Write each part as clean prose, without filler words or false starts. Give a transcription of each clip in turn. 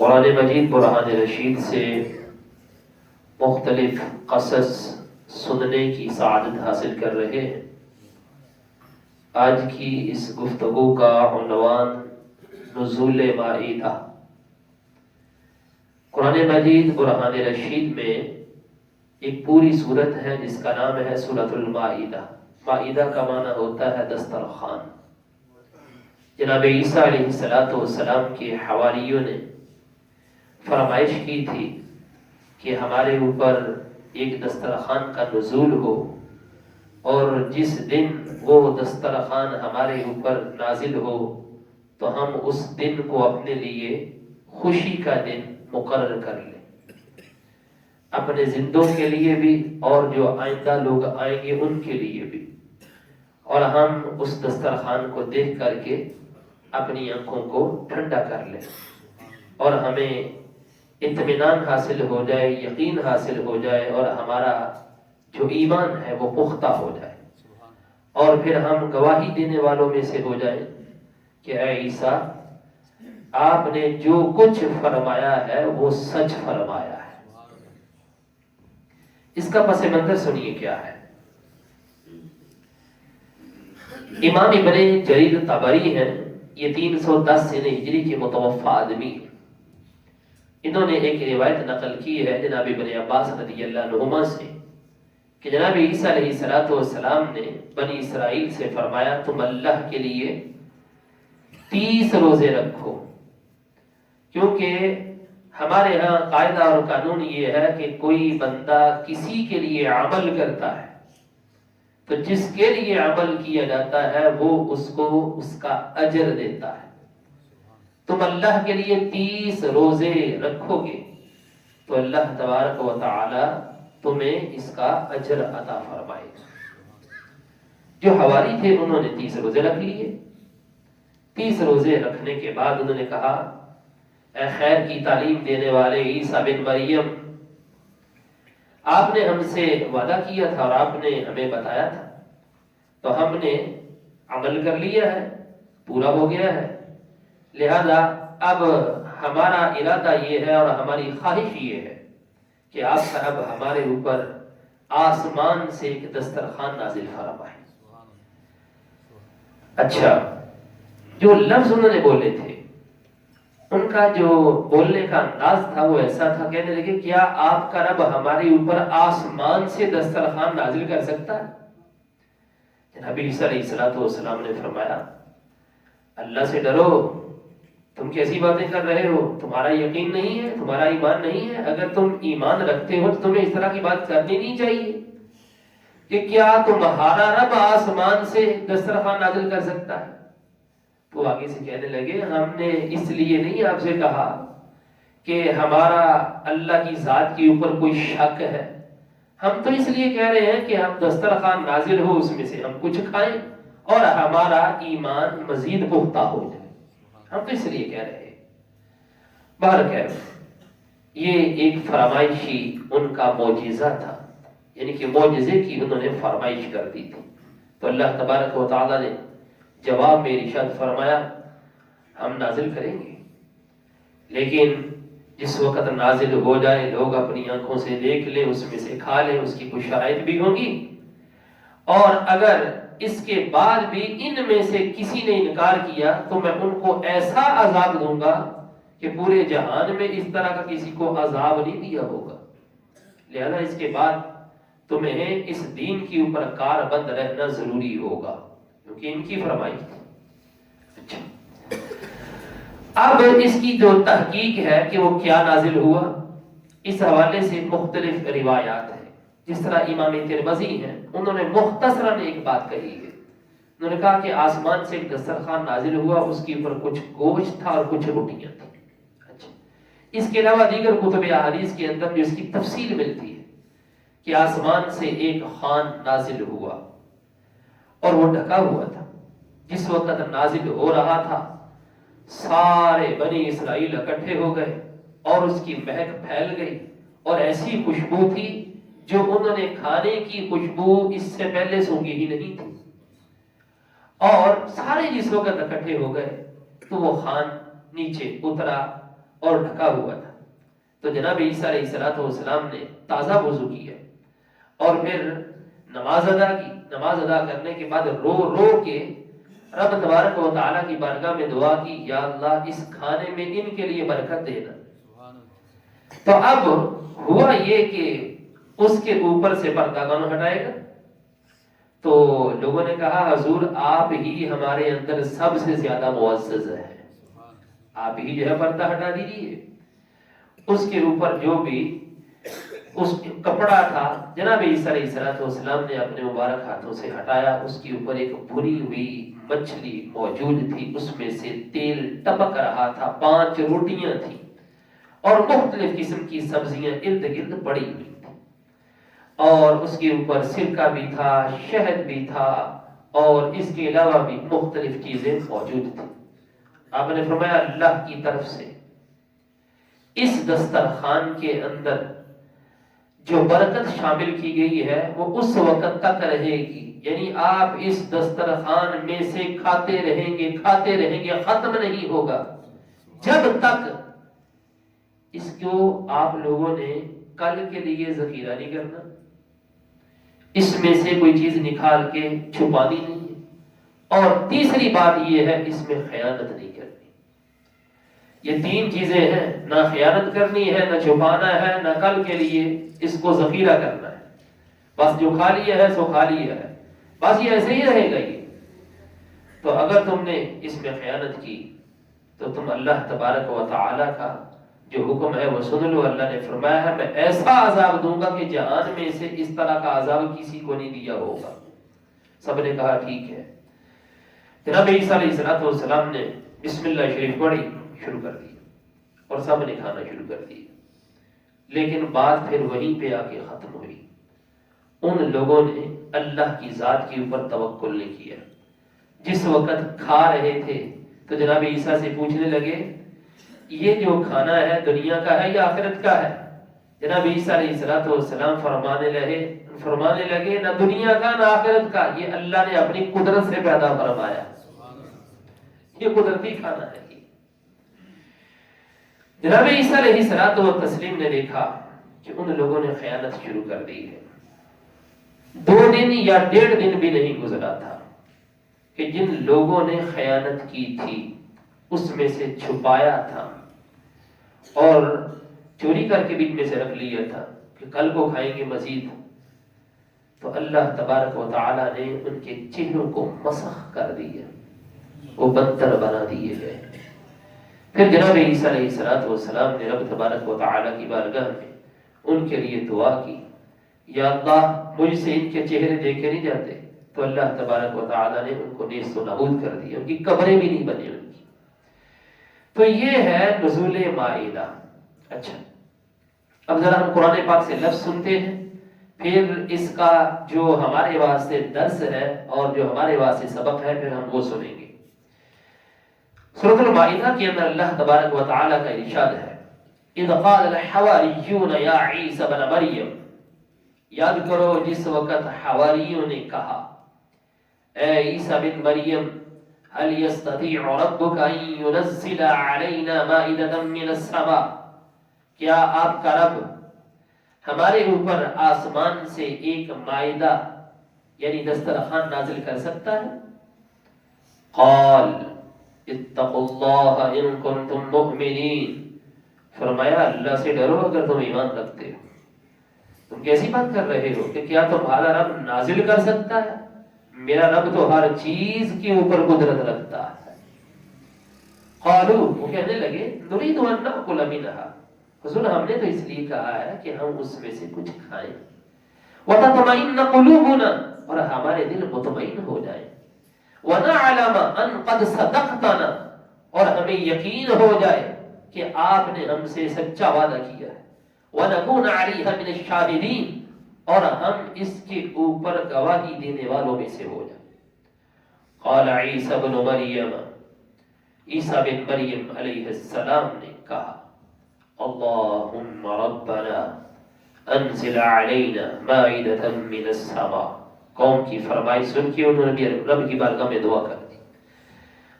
قرآن مجید برہان رشید سے مختلف قصص سننے کی سعادت حاصل کر رہے ہیں۔ آج کی اس گفتگو کا عنوان نزول مائدہ۔ قرآن مجید برہان رشید میں ایک پوری سورت ہے جس کا نام ہے سورۃ المائدہ۔ مائدہ کا معنی ہوتا ہے دسترخوان۔ جناب عیسیٰ علیہ السلام کے حواریوں نے فرمائش کی تھی کہ ہمارے اوپر ایک دسترخوان کا نزول ہو، اور جس دن وہ دسترخوان ہمارے اوپر نازل ہو تو ہم اس دن کو اپنے لیے خوشی کا دن مقرر کر لیں، اپنے زندوں کے لیے بھی اور جو آئندہ لوگ آئیں گے ان کے لیے بھی، اور ہم اس دسترخوان کو دیکھ کر کے اپنی آنکھوں کو ٹھنڈا کر لیں اور ہمیں اطمینان حاصل ہو جائے، یقین حاصل ہو جائے، اور ہمارا جو ایمان ہے وہ پختہ ہو جائے، اور پھر ہم گواہی دینے والوں میں سے ہو جائیں کہ اے عیسیٰ، آپ نے جو کچھ فرمایا ہے وہ سچ فرمایا ہے۔ اس کا پس منظر سنیے کیا ہے۔ امام ابن جریر طبری ہیں، یہ 310 ہجری کے متوفی آدمی ہیں۔ انہوں نے ایک روایت نقل کی ہے جناب ابن عباس رضی اللہ عنہما سے کہ جناب عیسیٰ علیہ السلام نے بنی اسرائیل سے فرمایا تم اللہ کے لیے 30 روزے رکھو، کیونکہ ہمارے ہاں قاعدہ اور قانون یہ ہے کہ کوئی بندہ کسی کے لیے عمل کرتا ہے تو جس کے لیے عمل کیا جاتا ہے وہ اس کو اس کا اجر دیتا ہے۔ تم اللہ کے لیے 30 روزے رکھو گے تو اللہ تبارک و تعالی تمہیں اس کا اجر عطا فرمائے گا۔ جو حواری تھے انہوں نے 30 روزے رکھ لیے۔ 30 روزے رکھنے کے بعد انہوں نے کہا اے خیر کی تعلیم دینے والے عیسیٰ بن مریم، آپ نے ہم سے وعدہ کیا تھا اور آپ نے ہمیں بتایا تھا، تو ہم نے عمل کر لیا ہے، پورا ہو گیا ہے، لہذا اب ہمارا ارادہ یہ ہے اور ہماری خواہش یہ ہے کہ آپ اب ہمارے اوپر آسمان سے ایک دسترخوان نازل فرمائیں۔ اچھا، جو لفظ انہوں نے بولے تھے ان کا جو بولنے کا انداز تھا وہ ایسا تھا، کہنے لگے کیا آپ کا رب ہمارے اوپر آسمان سے دسترخوان نازل کر سکتا ہے؟ جناب عیسیٰ علیہ السلام نے فرمایا اللہ سے ڈرو، تم کیسی باتیں کر رہے ہو؟ تمہارا یقین نہیں ہے، تمہارا ایمان نہیں ہے؟ اگر تم ایمان رکھتے ہو تو تمہیں اس طرح کی بات کرنی نہیں چاہیے کہ کیا تمہارا رب آسمان سے دسترخوان نازل کر سکتا ہے؟ تو آگے سے کہنے لگے ہم نے اس لیے نہیں آپ سے کہا کہ ہمارا اللہ کی ذات کے اوپر کوئی شک ہے، ہم تو اس لیے کہہ رہے ہیں کہ ہم دسترخوان نازل ہو اس میں سے ہم کچھ کھائیں اور ہمارا ایمان مزید پختہ ہو جائے، ہم تو اس لیے کہہ رہے ہیں۔ بہرکیف یہ ایک فرمائشی ان کا معجزہ تھا، یعنی کہ معجزے کی انہوں نے فرمائش کر دی تھی، تو اللہ تبارک و تعالی نے جواب میں ارشاد فرمایا ہم نازل کریں گے، لیکن جس وقت نازل ہو جائے لوگ اپنی آنکھوں سے دیکھ لیں، اس میں سے کھا لیں، اس کی کچھ شرائط بھی ہوں گی، اور اگر اس کے بعد بھی ان میں سے کسی نے انکار کیا تو میں ان کو ایسا عذاب دوں گا کہ پورے جہان میں اس طرح کا کسی کو عذاب نہیں دیا ہوگا، لہذا اس کے بعد تمہیں اس دین کے اوپر کاربند رہنا ضروری ہوگا، کیونکہ ان کی فرمائش تھی۔ اچھا، اب اس کی جو تحقیق ہے کہ وہ کیا نازل ہوا، اس حوالے سے مختلف روایات ہیں۔ جس طرح امام ترمذی ہیں انہوں نے مختصراً ایک بات کہی ہے، انہوں نے کہا کہ آسمان سے ایک دسترخوان نازل ہوا، اس کے اوپر کچھ گوشت تھا اور کچھ روٹیاں تھیں۔ اچھا، اس کے علاوہ دیگر کتب احادیث کے اندر جو اس کی تفصیل ملتی ہے کہ آسمان سے ایک خوان نازل ہوا اور وہ ڈھکا ہوا تھا، جس وقت نازل ہو رہا تھا سارے بنی اسرائیل اکٹھے ہو گئے اور اس کی مہک پھیل گئی، اور ایسی خوشبو تھی جو انہوں نے کھانے کی خوشبو اس سے پہلے سونگھی ہی نہیں تھی، اور سارے جس وقت اکٹھے ہو گئے تو وہ خوان نیچے اترا اور ڈھکا ہوا تھا. تو جناب عیسیٰ علیہ السلام نے تازہ وضو کیا اور پھر نماز ادا کی. نماز ادا کرنے کے بعد رو رو کے رب تبارک و تعالیٰ کی بارگاہ میں دعا کی, یا اللہ اس کھانے میں ان کے لیے برکت دینا. تو اب ہوا یہ کہ اس کے اوپر سے پردہ کون ہٹائے گا؟ تو لوگوں نے کہا حضور آپ ہی ہمارے اندر سب سے زیادہ معزز ہے, آپ ہی جو ہے پردہ ہٹا دیجیے. اس کے اوپر جو بھی اس کپڑا تھا جناب عیسیٰ علیہ السلام نے اپنے مبارک ہاتھوں سے ہٹایا. اس کے اوپر ایک بھری ہوئی مچھلی موجود تھی, اس میں سے تیل ٹپک رہا تھا. 5 روٹیاں تھیں اور مختلف قسم کی سبزیاں ارد گرد پڑی ہوئی تھی, اور اس کے اوپر سرکہ بھی تھا, شہد بھی تھا, اور اس کے علاوہ بھی مختلف چیزیں موجود تھیں. آپ نے فرمایا اللہ کی طرف سے اس دسترخوان کے اندر جو برکت شامل کی گئی ہے وہ اس وقت تک رہے گی, یعنی آپ اس دسترخوان میں سے کھاتے رہیں گے, ختم نہیں ہوگا جب تک اس کو آپ لوگوں نے کل کے لیے ذخیرہ نہیں کرنا, اس میں سے کوئی چیز نکال کے چھپانی نہیں ہے. اور تیسری بات یہ ہے اس میں خیانت نہیں کرنی. یہ 3 چیزیں ہیں, نہ خیانت کرنی ہے, نہ چھپانا ہے, نہ کل کے لیے اس کو ذخیرہ کرنا ہے. بس جو کھا لیا ہے سو کھا لیا ہے, بس یہ ایسے ہی رہے گا. یہ تو اگر تم نے اس میں خیانت کی تو تم اللہ تبارک و تعالی کا جو حکم ہے وہ سن لو. اللہ نے فرمایا ہے میں ایسا عذاب دوں گا کہ جہان میں سے اس طرح کا عذاب کسی کو نہیں دیا ہوگا. سب نے کہا ٹھیک ہے. جناب عیسیٰ علیہ السلام نے بسم اللہ شریف پڑھی, شروع کر دی اور سب نے کھانا شروع کر دی. لیکن بات پھر وہیں پہ آ کے ختم ہوئی. ان لوگوں نے اللہ کی ذات کے اوپر توکل نہیں کیا. جس وقت کھا رہے تھے تو جناب عیسیٰ سے پوچھنے لگے یہ جو کھانا ہے دنیا کا ہے یا آخرت کا ہے؟ جناب عیسیٰ علیہ السلام فرمانے لگے نہ دنیا کا نہ آخرت کا, یہ اللہ نے اپنی قدرت سے پیدا فرمایا, یہ قدرتی کھانا ہے. جناب عیسیٰ علیہ السلام نے دیکھا کہ ان لوگوں نے خیانت شروع کر دی ہے. 2 دن یا 1.5 دن بھی نہیں گزرا تھا کہ جن لوگوں نے خیانت کی تھی اس میں سے چھپایا تھا اور چوری کر کے بیچ میں سے رکھ لیا تھا کہ کل کو کھائیں گے مزید, تو اللہ تبارک و تعالی نے ان کے چہروں کو مسخ کر دیا, وہ بدتر بنا دیے گئے. پھر جناب عیسیٰ علیہ السلام نے رب تبارک و تعالی کی بارگاہ میں ان کے لیے دعا کی, یا اللہ مجھ سے ان کے چہرے دیکھے نہیں جاتے. تو اللہ تبارک و تعالی نے ان کو نیست و نابود کر دیا, ان کی قبریں بھی نہیں بنی ان کی. تو یہ ہے نزول مائدہ. اچھا اب ذرا ہم قرآن پاک سے لفظ سنتے ہیں, پھر اس کا جو ہمارے واسطے درس ہے اور جو ہمارے واسطے سبق ہے پھر ہم وہ سنیں گے. سورۃ المائدہ کے اندر اللہ تبارک و تعالی کا ارشاد ہے اذ قال الحواریون یا عیسی ابن مریم, یاد کرو جس وقت حواریوں نے کہا اے عیسی بن مریم هل يستطيع ربك ان ينزل علينا مائدة من السماء, کیا آپ کا رب ہمارے اوپر آسمان سے ایک مائدہ یعنی دسترخوان نازل کر سکتا ہے؟ قال اتقوا اللہ ان کنتم مؤمنین, فرمایا اللہ سے ڈرو اگر تم ایمان رکھتے ہو. تم کیسی بات کر رہے ہو کہ کیا تمہارا رب نازل کر سکتا ہے؟ میرا رب تو ہر چیز کے اوپر قدرت رکھتا ہے. قالوا, وہ کہنے لگے نريد ان ناكل منها, حضور ہم نے تو اس لیے کہا ہے کہ ہم اس میں سے کچھ کھائیں. وتطمئن قلوبنا, اور ہمارے دل مطمئن ہو جائیں. ونعلم ان قد صدقتنا, اور ہمیں یقین ہو جائے کہ آپ نے ہم سے سچا وعدہ کیا ہے. ونكون عليها من الشاهدين, اور ہم اس کے اوپر گواہی دینے والوں میں سے ہو جائیں. قال عیسی بن مریم, عیسی بن مریم علیہ السلام نے کہا اللهم ربنا انزل علينا مائدة من السماء. قوم کی فرمائش سن کے انہوں نے رب کی بارگاہ میں دعا کر دی,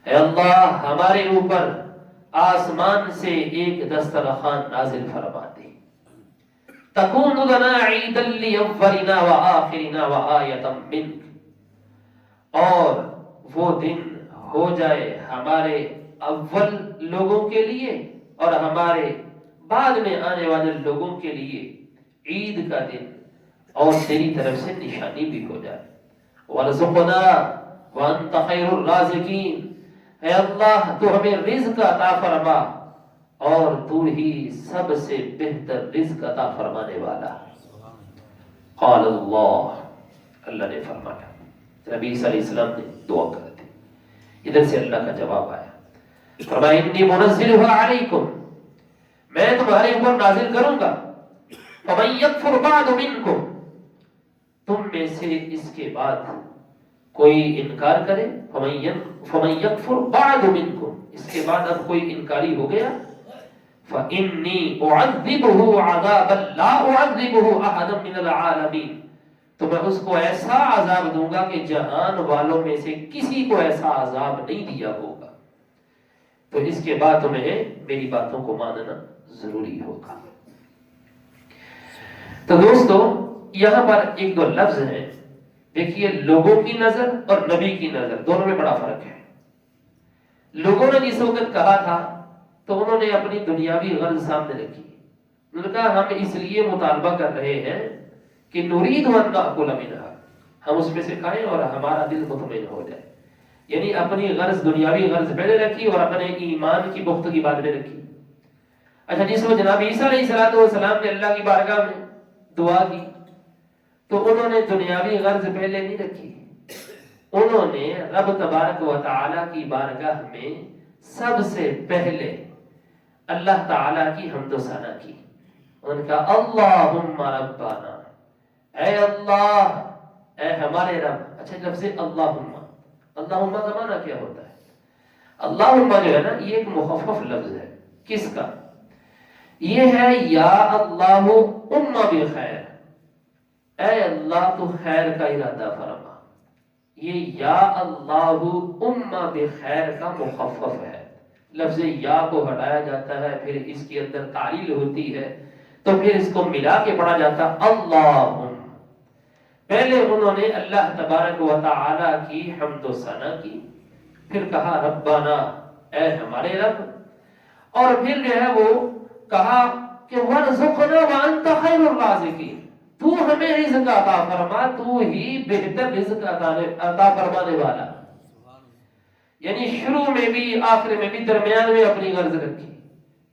اے اللہ ہمارے اوپر آسمان سے ایک دسترخوان نازل فرما دے. تکون لنا عیدا لاولنا وآخرنا وآیۃ منک، اور وہ دن ہو جائے ہمارے اول لوگوں کے لیے اور ہمارے بعد میں آنے والے لوگوں کے لیے عید کا دن اور تیری طرف سے نشانی بھی ہو جائے. وارزقنا وانت خیر الرازقین، اے اللہ تو ہمیں رزق عطا فرما اور تو ہی سب سے بہتر رزق عطا فرمانے والا. قال اللہ نے فرمایا، نبی عیسیٰ علیہ السلام نے دعا کر دی. ادھر سے اللہ کا جواب آیا، فرمایا انی منزلها علیکم، میں تمہارے اوپر نازل کروں گا. فمن یکفر بعد منکم، تم میں سے اس کے بعد کوئی انکار کرے. فمن یکفر بعد منکم، اس کے بعد اب کوئی انکاری ہو گیا. فإنی اعذبہ عذابا لا اعذبہ احدا من العالمین، تو میں اس کو ایسا عذاب دوں گا کہ جہان والوں میں سے کسی کو ایسا عذاب نہیں دیا ہوگا. تو اس کے بعد تمہیں میری باتوں کو ماننا ضروری ہوگا. تو دوستو یہاں پر ایک دو لفظ ہیں، دیکھیے لوگوں کی نظر اور نبی کی نظر دونوں میں بڑا فرق ہے. لوگوں نے جس وقت کہا تھا تو انہوں نے اپنی دنیاوی غرض سامنے رکھی. انہوں نے کہا ہم اس لیے مطالبہ کر رہے ہیں کہ نرید ان ناکل منھا، ہم اس میں سے کھائیں اور ہمارا دل مطمئن ہو جائے. یعنی اپنی غرض دنیاوی غرض پہلے رکھی اور اپنے ایمان کی پختگی بعد میں رکھی. اچھا جس وقت جناب عیسیٰ علیہ السلام نے اللہ کی بارگاہ میں دعا کی تو انہوں نے دنیاوی غرض پہلے نہیں رکھی. انہوں نے رب تبارک و تعالی کی بارگاہ میں سب سے پہلے اللہ تعالی کی حمد و ثنا کی. ان کا اللہم ربنا، اے اللہ، اے ہمارے رب. اچھا لفظ اللہم، اللہم کا معنی کیا ہوتا ہے؟ اللہم جو ہے نا یہ ایک مخفف لفظ ہے. کس کا؟ یہ ہے یا اللہ اما بخیر، اے اللہ تو خیر کا ارادہ فرما. یہ یا اللہ اما بخیر کا مخفف ہے. لفظ یا کو ہٹایا جاتا ہے، پھر اس کے اندر تعلیل ہوتی ہے تو پھر اس کو ملا کے پڑھا جاتا اللہم. پہلے انہوں نے اللہ تبارک و تعالی کی حمد و ثنا کی، پھر کہا ربنا، اے ہمارے رب، اور پھر جو ہے وہ کہا کہ وَارْزُقْنَا وَأَنْتَ خَيْرُ الرَّازِقِينَ، تو ہمیں رزق عطا فرما، تو ہی بہتر رزق عطا فرمانے والا. یعنی شروع میں بھی آخر میں بھی درمیان میں اپنی غرض رکھی.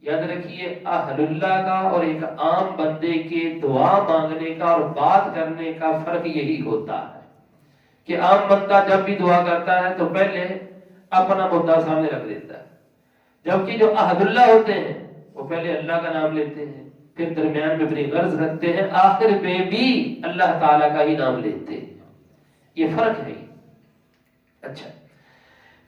یاد رکھیے اہل اللہ کا اور ایک عام بندے کے دعا مانگنے کا اور بات کرنے کا فرق یہی ہوتا ہے کہ عام بندہ جب بھی دعا کرتا ہے تو پہلے اپنا مدعا سامنے رکھ دیتا ہے، جبکہ جو اہل اللہ ہوتے ہیں وہ پہلے اللہ کا نام لیتے ہیں، پھر درمیان میں اپنی غرض رکھتے ہیں، آخر میں بھی اللہ تعالیٰ کا ہی نام لیتے ہیں. یہ فرق ہے. اچھا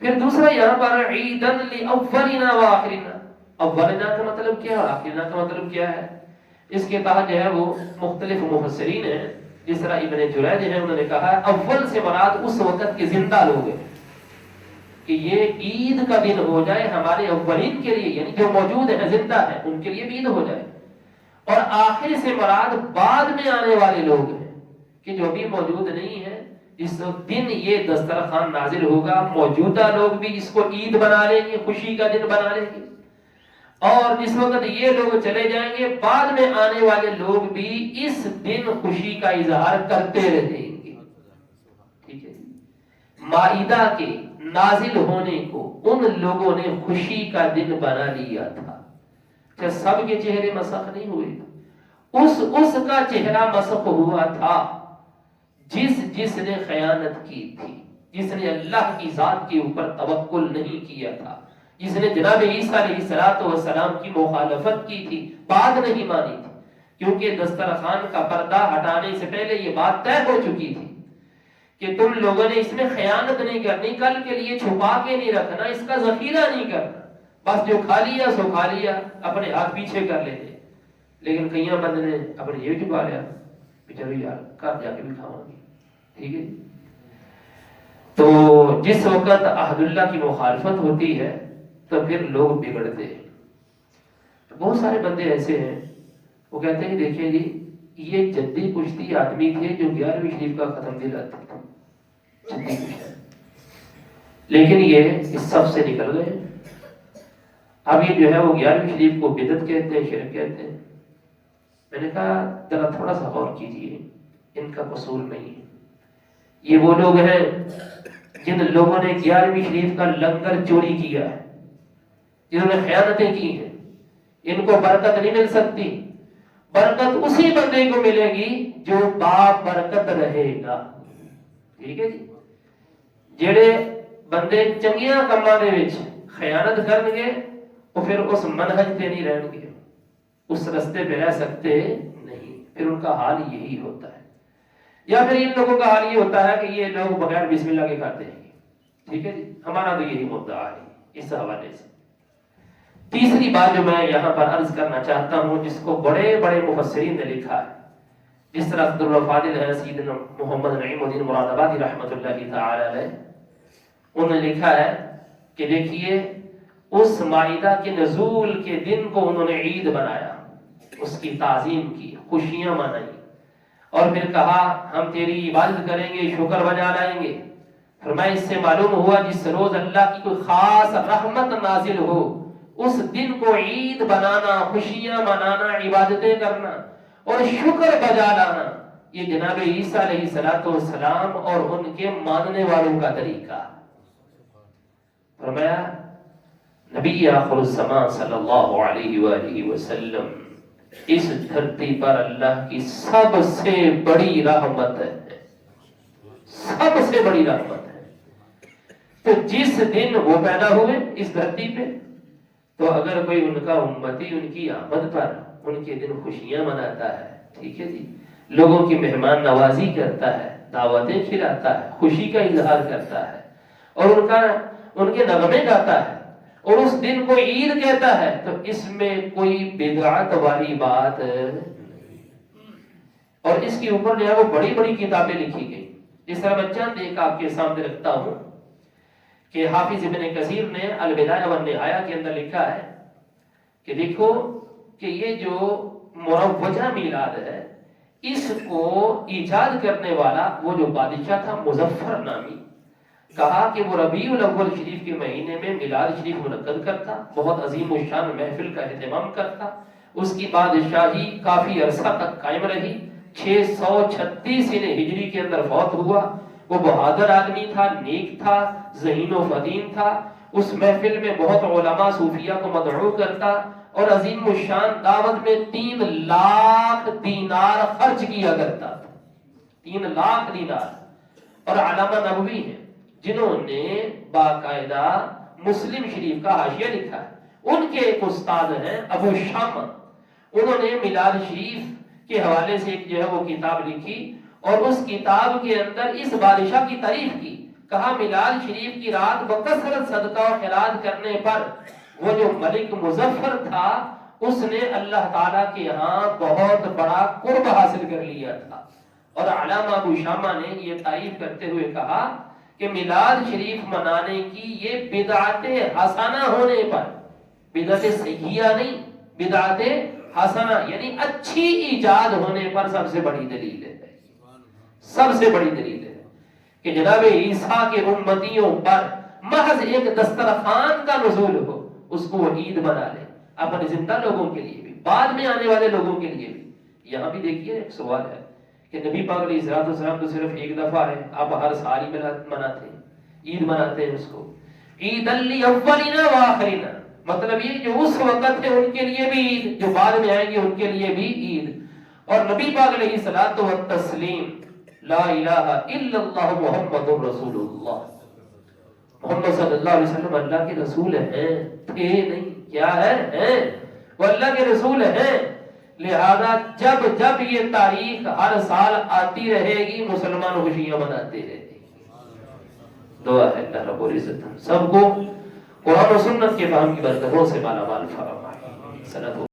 پھر دوسرا یہاں پر عیدن لاولنا وآخرنا، اولنا کا مطلب کیا ہے، آخرنا کا مطلب کیا ہے؟ اس کے تحت جو ہے وہ مختلف مفسرین ہیں. جس طرح ابن جریج ہیں انہوں نے کہا اول سے مراد اس وقت کے زندہ لوگ ہیں کہ یہ عید کا دن ہو جائے ہمارے اولین کے لیے، یعنی جو موجود ہیں زندہ ہیں ان کے لیے بھی عید ہو جائے. اور آخر سے مراد بعد میں آنے والے لوگ ہیں کہ جو بھی موجود نہیں ہیں اس دن یہ دسترخوان نازل ہوگا، موجودہ لوگ بھی اس کو عید بنا لیں گے، خوشی کا دن بنا لیں گے، اور جس وقت یہ لوگ چلے جائیں گے بعد میں آنے والے لوگ بھی اس دن خوشی کا اظہار کرتے رہیں گے. ٹھیک ہے. مائدہ کے نازل ہونے کو ان لوگوں نے خوشی کا دن بنا لیا تھا. کیا سب کے چہرے مسخ نہیں ہوئے؟ اس کا چہرہ مسخ ہوا تھا جس نے خیانت کی تھی، جس نے اللہ کی ذات کے اوپر توکل نہیں کیا تھا، جس نے جناب عیسیٰ علیہ السلام کی مخالفت کی تھی، بات نہیں مانی تھی. کیونکہ دسترخوان کا پردہ ہٹانے سے پہلے یہ بات طے ہو چکی تھی کہ تم لوگوں نے اس میں خیانت نہیں کرنی، کل کے لیے چھپا کے نہیں رکھنا، اس کا ذخیرہ نہیں کرنا، بس جو کھا لیا سو کھا لیا، اپنے ہاتھ پیچھے کر لیتے. لیکن کئیاں بند نے اپنے یہ چھپا لیا، چلو یار گھر جا کے بھی کھاؤں گی. ٹھیک ہے. تو جس وقت عہد اللہ کی مخالفت ہوتی ہے تو پھر لوگ بگڑتے ہیں. بہت سارے بندے ایسے ہیں وہ کہتے ہیں دیکھیں جی یہ جدی کشتی آدمی تھے جو 11ویں شریف کا ختم دلاتے تھے جدی کشتی، لیکن یہ اس سب سے نکل گئے. اب یہ جو ہے وہ 11ویں شریف کو بدعت کہتے ہیں، شرک کہتے ہیں. میں نے کہا ذرا تھوڑا سا غور کیجئے، ان کا قصور نہیں ہے. یہ وہ لوگ ہیں جن لوگوں نے 11ویں شریف کا لنگر چوری کیا ہے، جنہوں نے خیانتیں کی ہیں. ان کو برکت نہیں مل سکتی. برکت اسی بندے کو ملے گی جو با برکت رہے گا. ٹھیک ہے جی. جڑے بندے چنگیاں کماں دے وچ خیانت کرن گے وہ پھر اس منہج پہ نہیں رہن گے، اس رستے پہ رہ سکتے نہیں. پھر ان کا حال یہی ہوتا ہے. یا پھر ان لوگوں کا حال یہ ہوتا ہے کہ یہ لوگ بغیر بسم اللہ کے کھاتے ہیں. ٹھیک ہے جی. ہمارا تو یہی مدعا ہے اس حوالے سے. تیسری بات جو میں یہاں پر عرض کرنا چاہتا ہوں، جس کو بڑے بڑے مفسرین نے لکھا ہے، جس طرح عبد الفاضل ہے سیدنا محمد نعیم الدین مراد آبادی رحمۃ اللہ تعالی علیہ، انہوں نے لکھا ہے کہ دیکھیے اس مائدہ کے نزول کے دن کو انہوں نے عید بنایا، اس کی تعظیم کی، خوشیاں منائی، اور پھر کہا ہم تیری عبادت کریں گے، شکر بجا لائیں گے. فرمایا اس سے معلوم ہوا جس روز اللہ کی کوئی خاص رحمت نازل ہو اس دن کو عید بنانا، خوشیاں منانا، عبادتیں کرنا اور شکر بجا لانا، یہ جناب عیسیٰ علیہ السلام اور ان کے ماننے والوں کا طریقہ. فرمایا نبی آخر الزمان صلی اللہ علیہ وآلہ وسلم اس دھرتی پر اللہ کی سب سے بڑی رحمت ہے، سب سے بڑی رحمت ہے. تو جس دن وہ پیدا ہوئے اس دھرتی پہ، تو اگر کوئی ان کا امتی ان کی آمد پر ان کے دن خوشیاں مناتا ہے، ٹھیک ہے جی، لوگوں کی مہمان نوازی کرتا ہے، دعوتیں کھلاتا ہے، خوشی کا اظہار کرتا ہے اور ان کے نغمے گاتا ہے اور اس دن کو عید کہتا ہے، تو اس میں کوئی بدعت والی بات نہیں. اور اس کے اوپر جو ہے وہ بڑی بڑی کتابیں لکھی گئی. جس طرح میں چند ایک آپ کے سامنے رکھتا ہوں کہ حافظ ابن کثیر نے البدایہ والنہایہ کے اندر لکھا ہے کہ دیکھو کہ یہ جو مروجہ میلاد ہے اس کو ایجاد کرنے والا وہ جو بادشاہ تھا مظفر نامی، کہا کہ وہ ربیع الاول شریف کے مہینے میں میلاد شریف منعقد کرتا، بہت عظیم الشان محفل کا اہتمام کرتا. اس کی بادشاہی کافی عرصہ تک قائم رہی. 636 ہجری کے اندر فوت ہوا. وہ بہادر آدمی تھا، نیک تھا، ذہین و فطین تھا. اس محفل میں بہت علماء صوفیہ کو مدعو کرتا اور عظیم الشان دعوت میں 3 لاکھ دینار خرچ کیا کرتا. 3 لاکھ دینار. اور علامہ نبوی ہیں جنہوں نے باقاعدہ مسلم شریف کا حاشیہ لکھا ہے. ان کے ایک استاد ہیں ابو شامہ، انہوں نے میلاد شریف کے حوالے سے ایک جو ہے وہ کتاب لکھی اور اس کتاب کے اندر اس بادشاہ کی تعریف کی. کہا میلاد شریف کی رات بکثرت صدقہ و خیرات کرنے پر وہ جو ملک مظفر تھا اس نے اللہ تعالیٰ کے ہاں بہت بڑا قرب حاصل کر لیا تھا. اور علامہ ابو شامہ نے یہ تعریف کرتے ہوئے کہا کہ میلاد شریف منانے کی یہ بدعت حسنہ ہونے پر، بدعت سیئہ نہیں، بدعت حسنہ یعنی اچھی ایجاد ہونے پر سب سے بڑی دلیل ہے. سب سے بڑی دلیل ہے کہ جناب عیسیٰ کے امتیوں پر محض ایک دسترخوان کا نزول ہو، اس کو وہ عید بنا لے، اپنے زندہ لوگوں کے لیے بھی، بعد میں آنے والے لوگوں کے لیے بھی. یہاں بھی دیکھیے ایک سوال ہے کہ نبی پاک علیہ الصلوۃ والسلام تو صرف ایک دفعہ ہے، آپ ہر سال ہی مناتے ہیں، عید مناتے ہیں اس کو. عید الاولین والآخرین، مطلب یہ جو اس وقت ہے ان کے لیے بھی عید، جو بعد میں آئیں گے ان کے لیے بھی عید. اور نبی پاک علیہ الصلوۃ والتسلیم لا الہ الا اللہ محمد رسول اللہ، محمد صلی اللہ علیہ وسلم اللہ کے رسول ہیں، تھے نہیں، کیا ہے وہ اللہ کے رسول ہیں. لہذا جب جب یہ تاریخ ہر سال آتی رہے گی مسلمان خوشیاں مناتے رہے گی. دعا ہے اللہ رب العزت سب کو قرآن و سنت کے فہم کی برکتوں سے مالا مال فرمائے.